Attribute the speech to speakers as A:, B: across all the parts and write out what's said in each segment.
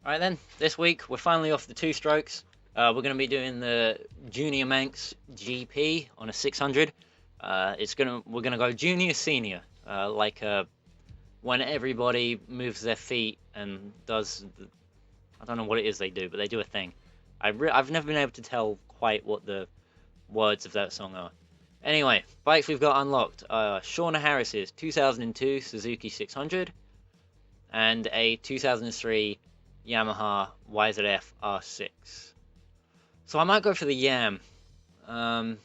A: Alright then, this week we're finally off the two strokes. We're going to be doing the Junior Manx GP on a 600. We're gonna go junior senior, when everybody moves their feet and I don't know what it is they do, but they do a thing. I've never been able to tell quite what the words of that song are. Anyway, bikes we've got unlocked. Shauna Harris's 2002 Suzuki 600 and a 2003 Yamaha YZF R6. So I might go for the Yam. There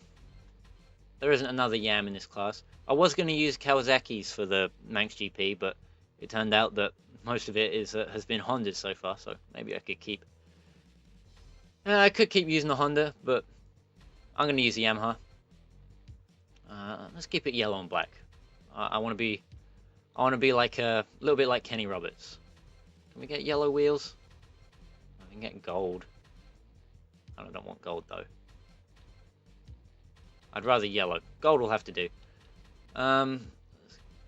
A: isn't another Yam in this class. I was going to use Kawasaki's for the Manx GP, but it turned out that most of it has been Honda's so far, so maybe I could keep... I could keep using the Honda, but I'm going to use the Yamaha. Let's keep it yellow and black. I want to be like a little bit like Kenny Roberts. Can we get yellow wheels? I can get gold. I don't want gold though. I'd rather yellow. Gold will have to do. Let's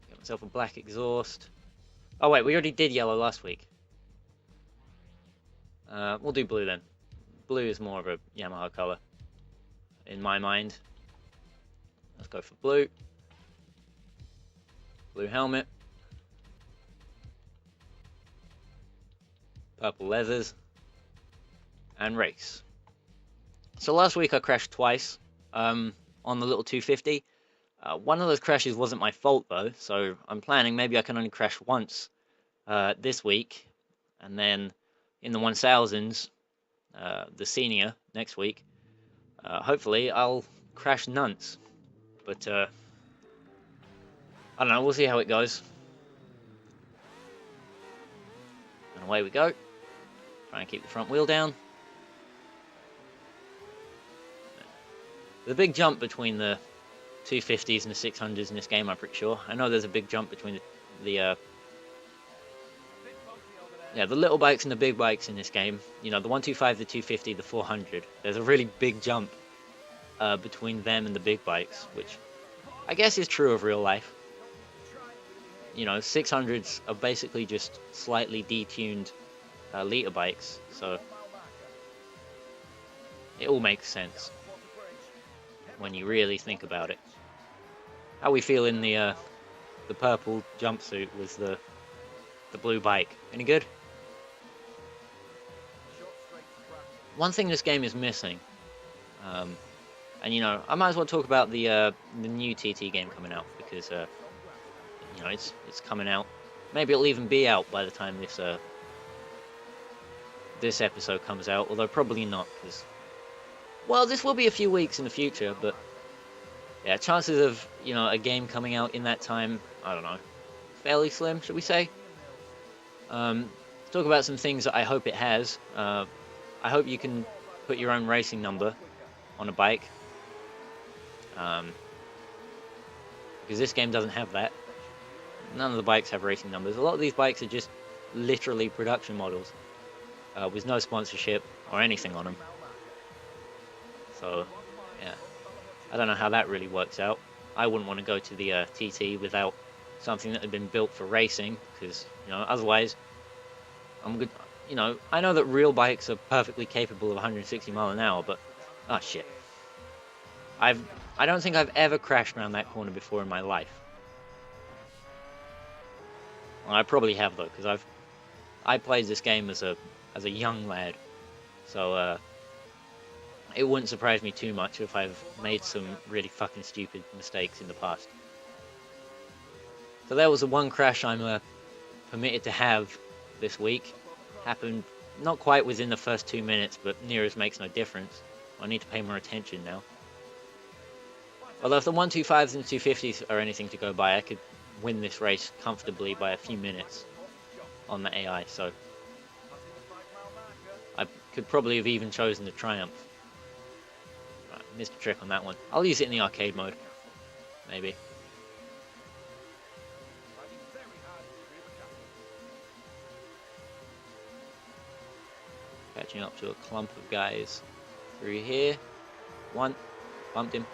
A: get myself a black exhaust. Oh wait, we already did yellow last week. We'll do blue then. Blue is more of a Yamaha color in my mind. Let's go for blue. Blue helmet. Purple leathers. And race. So last week I crashed twice on the little 250. One of those crashes wasn't my fault though, so I'm planning maybe I can only crash once this week, and then in the 1000s, the senior next week, hopefully I'll crash nonce. But I don't know, we'll see how it goes. And away we go. Try and keep the front wheel down. The big jump between the 250s and the 600s in this game, I'm pretty sure. I know there's a big jump between the little bikes and the big bikes in this game. You know, the 125, the 250, the 400. There's a really big jump between them and the big bikes, which I guess is true of real life. You know, 600s are basically just slightly detuned liter bikes, so it all makes sense when you really think about it. How we feel in the purple jumpsuit with the blue bike. Any good? One thing this game is missing, and you know, I might as well talk about the new TT game coming out, because you know, it's coming out. Maybe it'll even be out by the time this episode comes out, although probably not, because, well, this will be a few weeks in the future, but yeah, chances of, you know, a game coming out in that time, I don't know, fairly slim, should we say? Talk about some things that I hope it has. I hope you can put your own racing number on a bike, because this game doesn't have that. None of the bikes have racing numbers. A lot of these bikes are just literally production models, with no sponsorship or anything on them. So, yeah, I don't know how that really works out. I wouldn't want to go to the TT without something that had been built for racing, because, you know, otherwise, I'm good. You know, I know that real bikes are perfectly capable of 160 miles an hour, but oh shit, I don't think I've ever crashed around that corner before in my life. Well, I probably have though, because I played this game as a young lad, so it wouldn't surprise me too much if I've made some really fucking stupid mistakes in the past. So there was the one crash I'm permitted to have this week. Happened not quite within the first 2 minutes, but near as makes no difference. I need to pay more attention now. Although if the 125s and 250s are anything to go by, I could win this race comfortably by a few minutes on the AI, so I could probably have even chosen the Triumph. Right, missed a trick on that one. I'll use it in the arcade mode, maybe. Catching up to a clump of guys through here. 1, bumped him.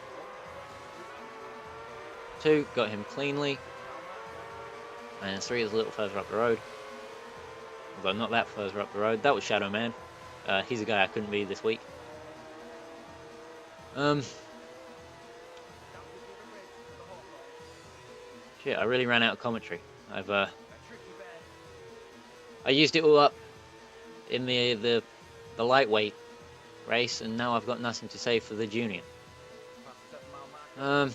A: 2, got him cleanly. And 3 is a little further up the road. although not that further up the road. That was Shadow Man. He's a guy I couldn't be this week. Shit, I really ran out of commentary. I used it all up in the lightweight race, and now I've got nothing to say for the junior. I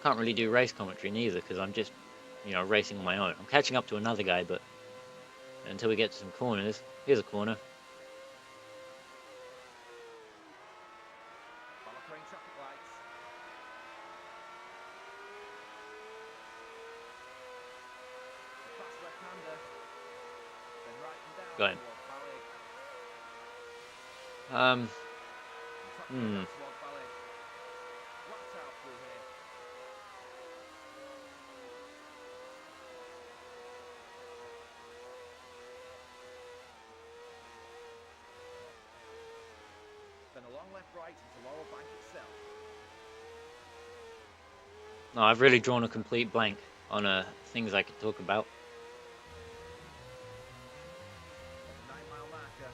A: can't really do race commentary neither, because I'm just, you know, racing on my own. I'm catching up to another guy, but until we get to some corners. Here's a corner. Go in.
B: Then a long left right into Laurel Bank itself.
A: No, I've really drawn a complete blank on things I could talk about.
B: 9-mile marker.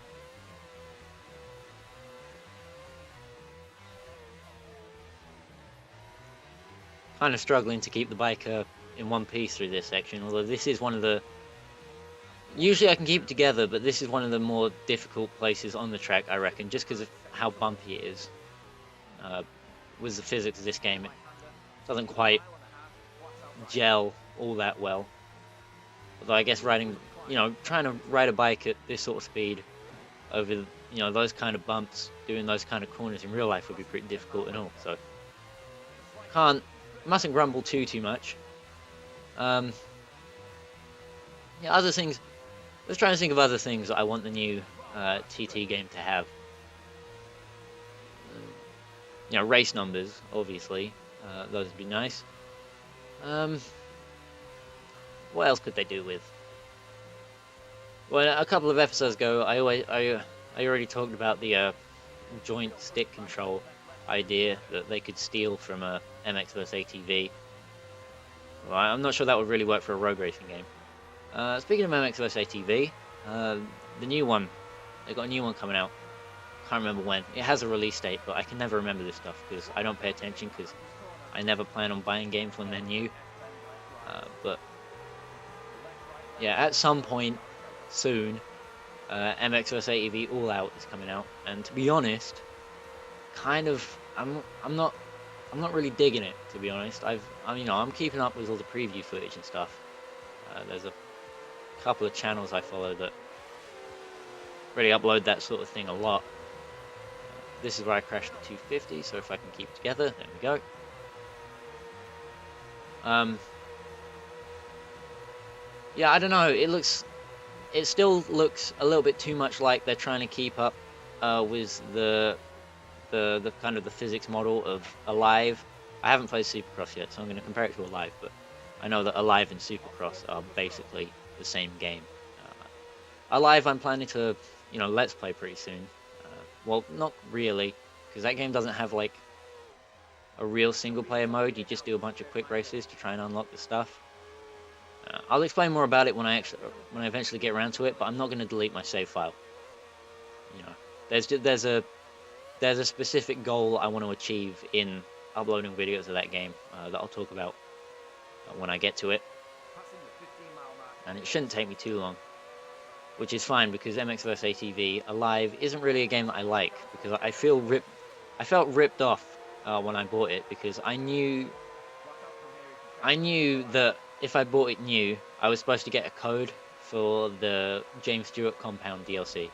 A: Kind of struggling to keep the bike in one piece through this section, although this is one of the... Usually I can keep it together, but this is one of the more difficult places on the track, I reckon, just because of how bumpy it is. With the physics of this game, it doesn't quite gel all that well. Although I guess riding, you know, trying to ride a bike at this sort of speed over, you know, those kind of bumps, doing those kind of corners in real life would be pretty difficult and all. So mustn't grumble too much. Yeah, other things. Let's try and think of other things that I want the new TT game to have. You know, race numbers, obviously. Those would be nice. What else could they do with? Well, a couple of episodes ago, I already talked about the joint stick control idea that they could steal from MX vs ATV. Well, I'm not sure that would really work for a road racing game. Speaking of MX vs ATV, the new one, they got a new one coming out. Can't remember when. It has a release date, but I can never remember this stuff because I don't pay attention because I never plan on buying games when they're new. But yeah, at some point soon, MX vs ATV All Out is coming out, and to be honest, I'm not really digging it, to be honest. I'm keeping up with all the preview footage and stuff. There's a couple of channels I follow that really upload that sort of thing a lot. This is where I crashed the 250, so if I can keep it together, there we go. Yeah, I don't know. It still looks a little bit too much like they're trying to keep up with the kind of the physics model of Alive. I haven't played Supercross yet, so I'm going to compare it to Alive, but I know that Alive and Supercross are basically the same game. Alive, I'm planning to, you know, let's play pretty soon. Well, not really, because that game doesn't have like a real single-player mode. You just do a bunch of quick races to try and unlock the stuff. I'll explain more about it when I eventually get around to it, but I'm not going to delete my save file. You know, there's a specific goal I want to achieve in uploading videos of that game that I'll talk about when I get to it, and it shouldn't take me too long, which is fine because MX vs ATV Alive isn't really a game that I like because I felt ripped off when I bought it because I knew that if I bought it new, I was supposed to get a code for the James Stewart Compound DLC.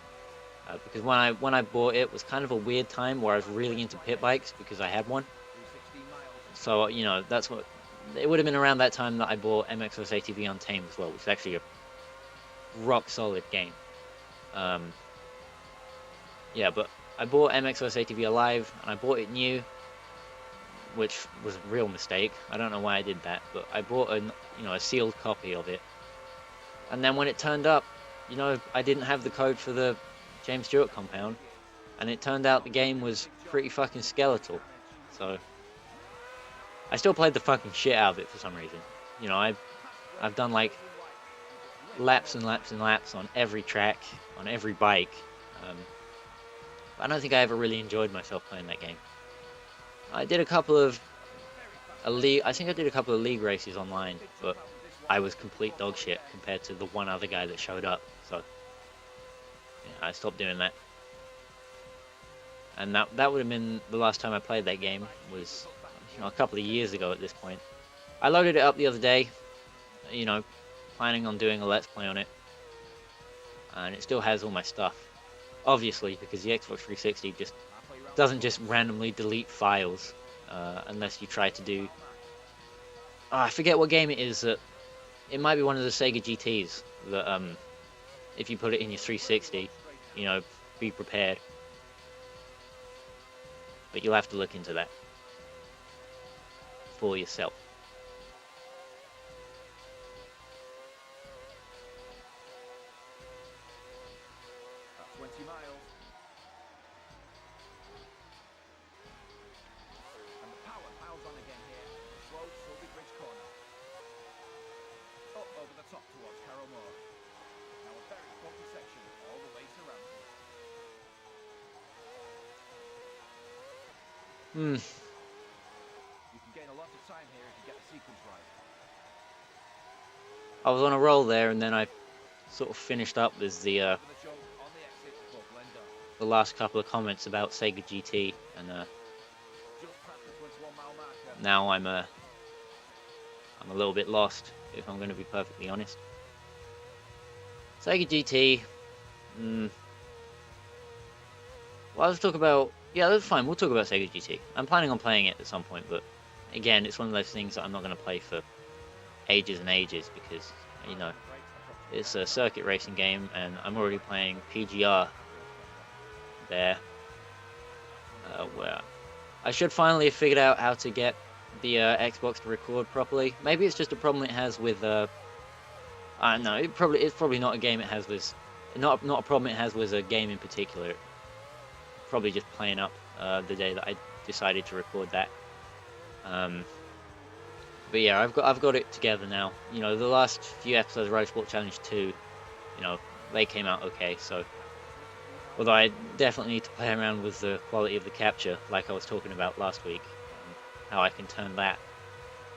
A: Because when I bought it was kind of a weird time where I was really into pit bikes because I had one. So, you know, that's what... It would have been around that time that I bought MX vs ATV Untamed as well, which is actually a rock-solid game. Yeah, but I bought MX vs ATV Alive, and I bought it new, which was a real mistake. I don't know why I did that, but I bought a sealed copy of it. And then when it turned up, you know, I didn't have the code for the James Stewart Compound, and it turned out the game was pretty fucking skeletal. So I still played the fucking shit out of it for some reason. You know, I've done like laps and laps and laps on every track, on every bike. Um, I don't think I ever really enjoyed myself playing that game. I did a couple of I think I did a couple of league races online, but I was complete dog shit compared to the one other guy that showed up. So yeah, I stopped doing that. And that would have been the last time I played that game, was a couple of years ago at this point. I loaded it up the other day, you know, planning on doing a let's play on it, and it still has all my stuff. Obviously, because the Xbox 360 just doesn't just randomly delete files unless you try to do. Oh, I forget what game it is. That it might be one of the Sega GTs that if you put it in your 360, be prepared. But you'll have to look into that for yourself.
B: That's 20 miles. And the power piles on again here. Slow Superbikes corner. Up over the top towards Carroll Moor. Now a very bumpy section all the way to Ramsey. You can gain a lot of time here if you get the sequence right.
A: I was on a roll there, and then I sort of finished up with the
B: Over the jump on the exit for Glendale.
A: the last couple of comments about Sega GT, and
B: Just past the 21 mile marker.
A: now I'm a little bit lost, if I'm going to be perfectly honest. Sega GT. Well, let's talk about. Yeah, that's fine. We'll talk about Sega GT. I'm planning on playing it at some point, but again, it's one of those things that I'm not going to play for ages and ages because, it's a circuit racing game, and I'm already playing PGR there, where I should finally have figured out how to get the Xbox to record properly. Maybe it's just a problem it has with. I don't know. It's probably not a game it has with. Not a problem it has with a game in particular. Probably just playing up the day that I decided to record that. But yeah, I've got it together now. The last few episodes of Road Sport Challenge 2, they came out okay. So, although I definitely need to play around with the quality of the capture, like I was talking about last week, how I can turn that.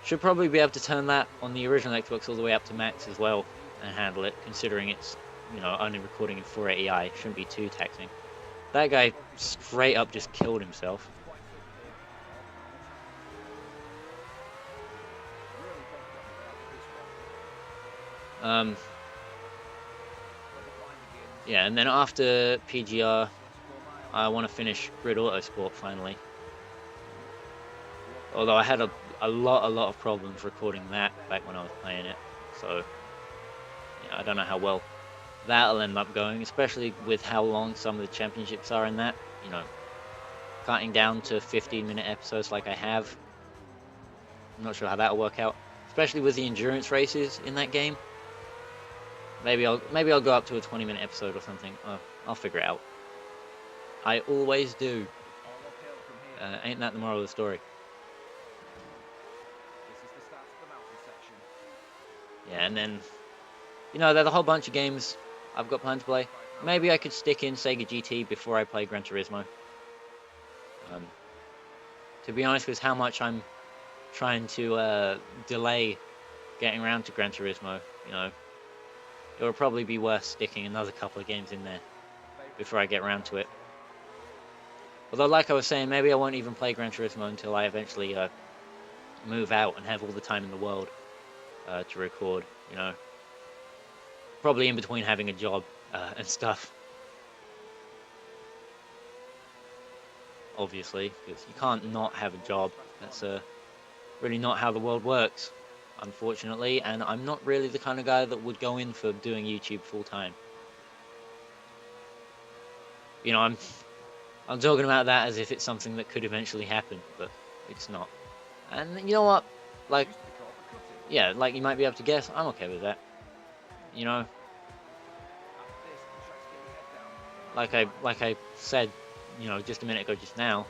A: Should probably be able to turn that on the original Xbox all the way up to max as well and handle it, considering it's only recording in 480i. Shouldn't be too taxing. That guy straight up just killed himself. Yeah, and then after PGR, I want to finish Grid Autosport finally. Although I had a lot of problems recording that back when I was playing it, so yeah, I don't know how well that'll end up going, especially with how long some of the championships are in that. Cutting down to 15-minute episodes like I have. I'm not sure how that'll work out, especially with the endurance races in that game. Maybe I'll go up to a 20-minute episode or something. I'll figure it out. I always do. Ain't that the moral of the story?
B: This is the start of the mountain section.
A: Yeah, and then there's a whole bunch of games I've got planned to play. Maybe I could stick in Sega GT before I play Gran Turismo. To be honest with how much I'm trying to delay getting around to Gran Turismo, it would probably be worth sticking another couple of games in there before I get around to it. Although, like I was saying, maybe I won't even play Gran Turismo until I eventually move out and have all the time in the world to record, Probably in between having a job and stuff. Obviously, because you can't not have a job. That's really not how the world works, unfortunately, and I'm not really the kind of guy that would go in for doing YouTube full time. I'm talking about that as if it's something that could eventually happen, but it's not. And you know what? Like, yeah, like you might be able to guess, I'm okay with that. Like I said, just a minute ago, just now,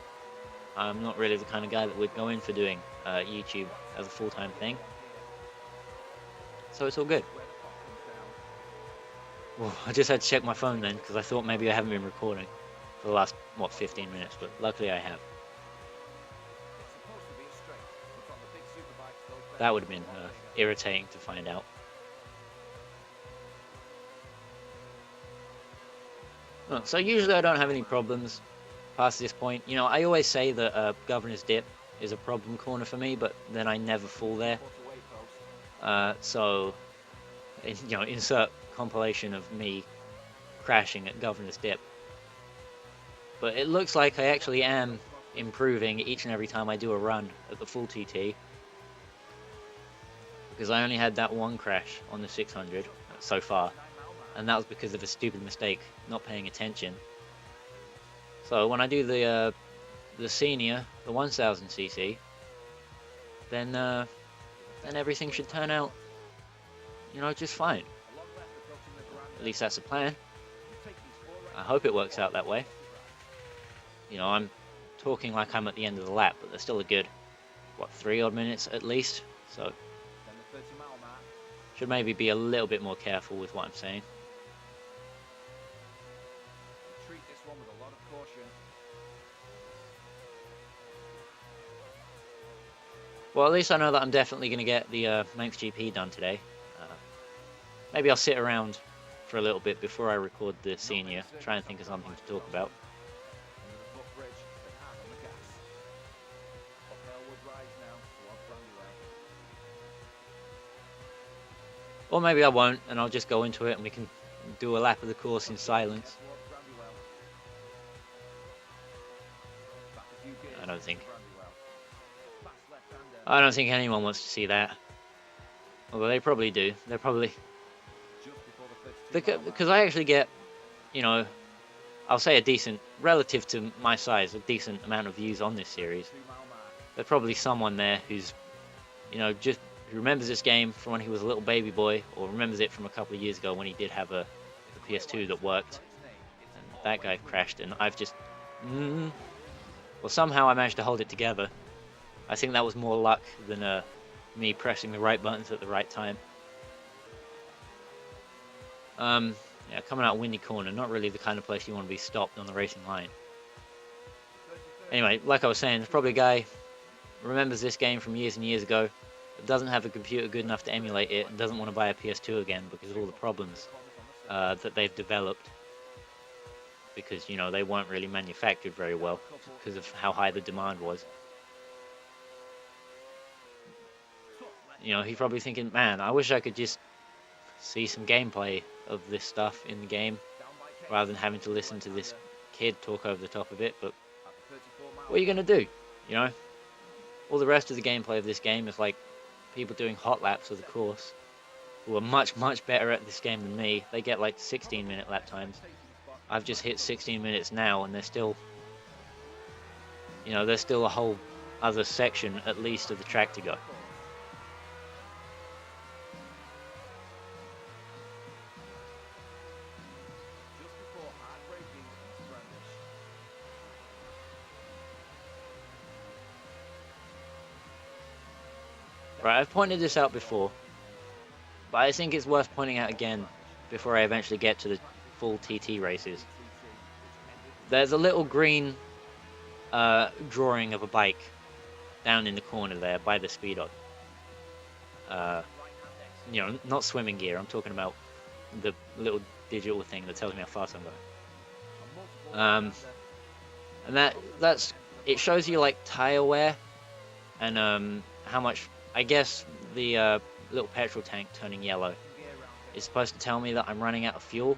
A: I'm not really the kind of guy that would go in for doing YouTube as a full-time thing. so it's all good. Well, I just had to check my phone then, because I thought maybe I haven't been recording for the last, what, 15 minutes, but luckily I have. That would have been irritating to find out. Well, so usually I don't have any problems past this point. You know, I always say that Governor's Dip is a problem corner for me, but then I never fall there. So, you know, insert compilation of me crashing at Governor's Dip. But it looks like I actually am improving each and every time I do a run at the full TT. Because I only had that one crash on the 600 so far. And that was because of a stupid mistake, not paying attention. So when I do the senior, the 1000cc, then everything should turn out, you know, just fine. At least that's the plan. I hope it works out that way. You know, I'm talking like I'm at the end of the lap, but there's still a good, what, 3 odd minutes at least. So should maybe be a little bit more careful with what I'm saying. Well, at least I know that I'm definitely going to get the Manx GP done today. Maybe I'll sit around for a little bit before I record the senior, try and think of something to talk about. Or maybe I won't, and I'll just go into it and we can do a lap of the course in silence. I don't think anyone wants to see that. Although they probably do. They're probably... Because I actually get, you know, I'll say a decent, relative to my size, a decent amount of views on this series. There's probably someone there who's, you know, just who remembers this game from when he was a little baby boy, or remembers it from a couple of years ago when he did have a PS2 that worked. And that guy crashed, and I've just... Well, somehow I managed to hold it together. I think that was more luck than me pressing the right buttons at the right time. Yeah, coming out windy corner, not really the kind of place you want to be stopped on the racing line. Anyway, like I was saying, there's probably a guy who remembers this game from years and years ago, but doesn't have a computer good enough to emulate it, and doesn't want to buy a PS2 again because of all the problems that they've developed. Because, you know, they weren't really manufactured very well because of how high the demand was. You know, he's probably thinking, man, I wish I could just see some gameplay of this stuff in the game rather than having to listen to this kid talk over the top of it. But what are you going to do? You know, all the rest of the gameplay of this game is like people doing hot laps of the course who are much better at this game than me. They get like 16-minute lap times. I've just hit 16 minutes now, and there's still, you know, there's still a whole other section at least of the track to go. Right, I've pointed this out before, but I think it's worth pointing out again before I eventually get to the full TT races. There's a little green drawing of a bike down in the corner there by the speedo. You know, not swimming gear, I'm talking about the little digital thing that tells me how fast I'm going. And that's it shows you like tire wear and how much, I guess the little petrol tank turning yellow is supposed to tell me that I'm running out of fuel.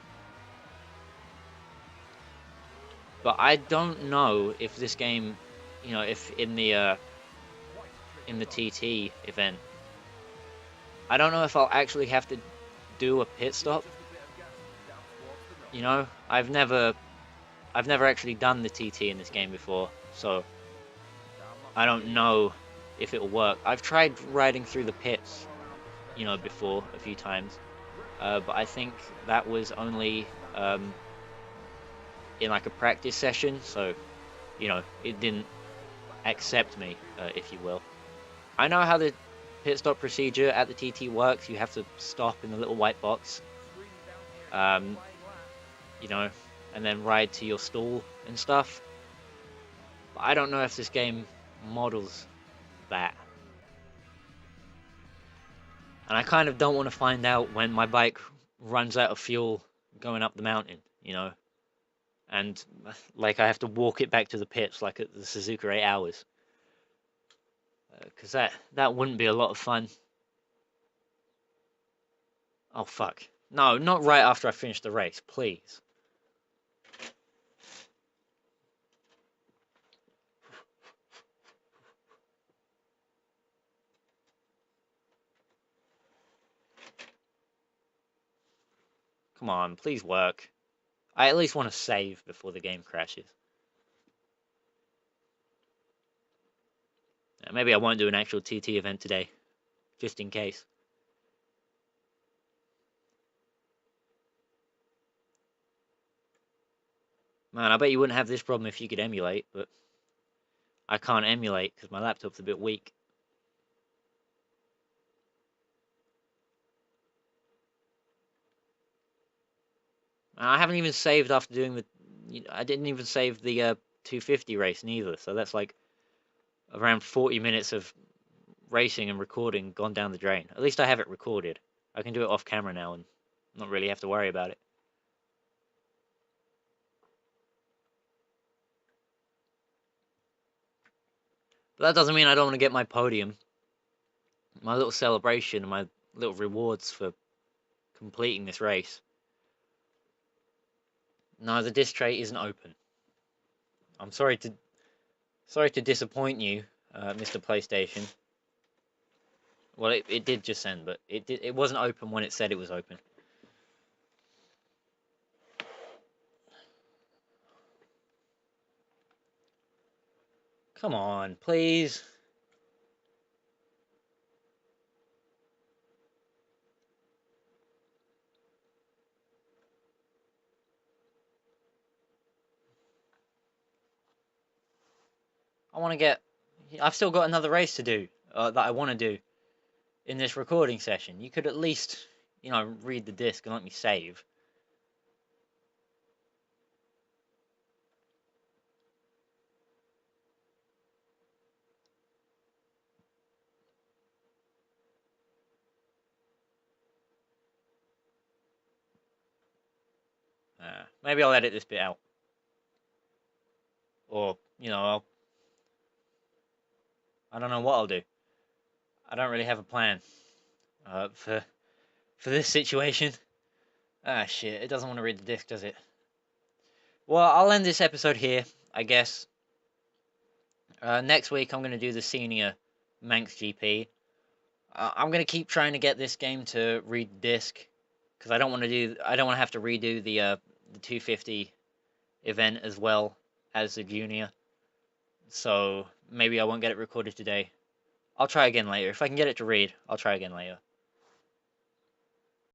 A: But I don't know if this game, you know, if in the TT event, I don't know if I'll actually have to do a pit stop. You know, I've never actually done the TT in this game before, so I don't know if it'll work. I've tried riding through the pits, you know, before a few times, but I think that was only in like a practice session, so, you know, it didn't accept me, if you will. I know how the pit stop procedure at the TT works. You have to stop in the little white box, you know, and then ride to your stall and stuff. But I don't know if this game models that. And I kind of don't want to find out when my bike runs out of fuel going up the mountain, you know? And like I have to walk it back to the pits like at the Suzuka 8 hours. Because that wouldn't be a lot of fun. Oh, fuck. No, not right after I finish the race, please. Come on, please work. I at least want to save before the game crashes. Maybe I won't do an actual TT event today, just in case. Man, I bet you wouldn't have this problem if you could emulate, but I can't emulate because my laptop's a bit weak. I haven't even saved after doing the... I didn't even save the 250 race neither, so that's like around 40 minutes of racing and recording gone down the drain. At least I have it recorded. I can do it off camera now and not really have to worry about it. But that doesn't mean I don't want to get my podium, my little celebration, and my little rewards for completing this race. No, the disc tray isn't open. I'm sorry to disappoint you, Mr. PlayStation. Well, it did just send, but it wasn't open when it said it was open. Come on, please. I want to get... I've still got another race to do, that I want to do in this recording session. You could at least, you know, read the disc and let me save. Maybe I'll edit this bit out. Or, you know, I don't know what I'll do. I don't really have a plan for this situation. Ah, shit, it doesn't want to read the disc, does it? Well, I'll end this episode here, I guess. Next week, I'm going to do the senior Manx GP. I'm going to keep trying to get this game to read the disc, because I don't want to have to redo the 250 event as well as the junior. So maybe I won't get it recorded today. I'll try again later. If I can get it to read, I'll try again later.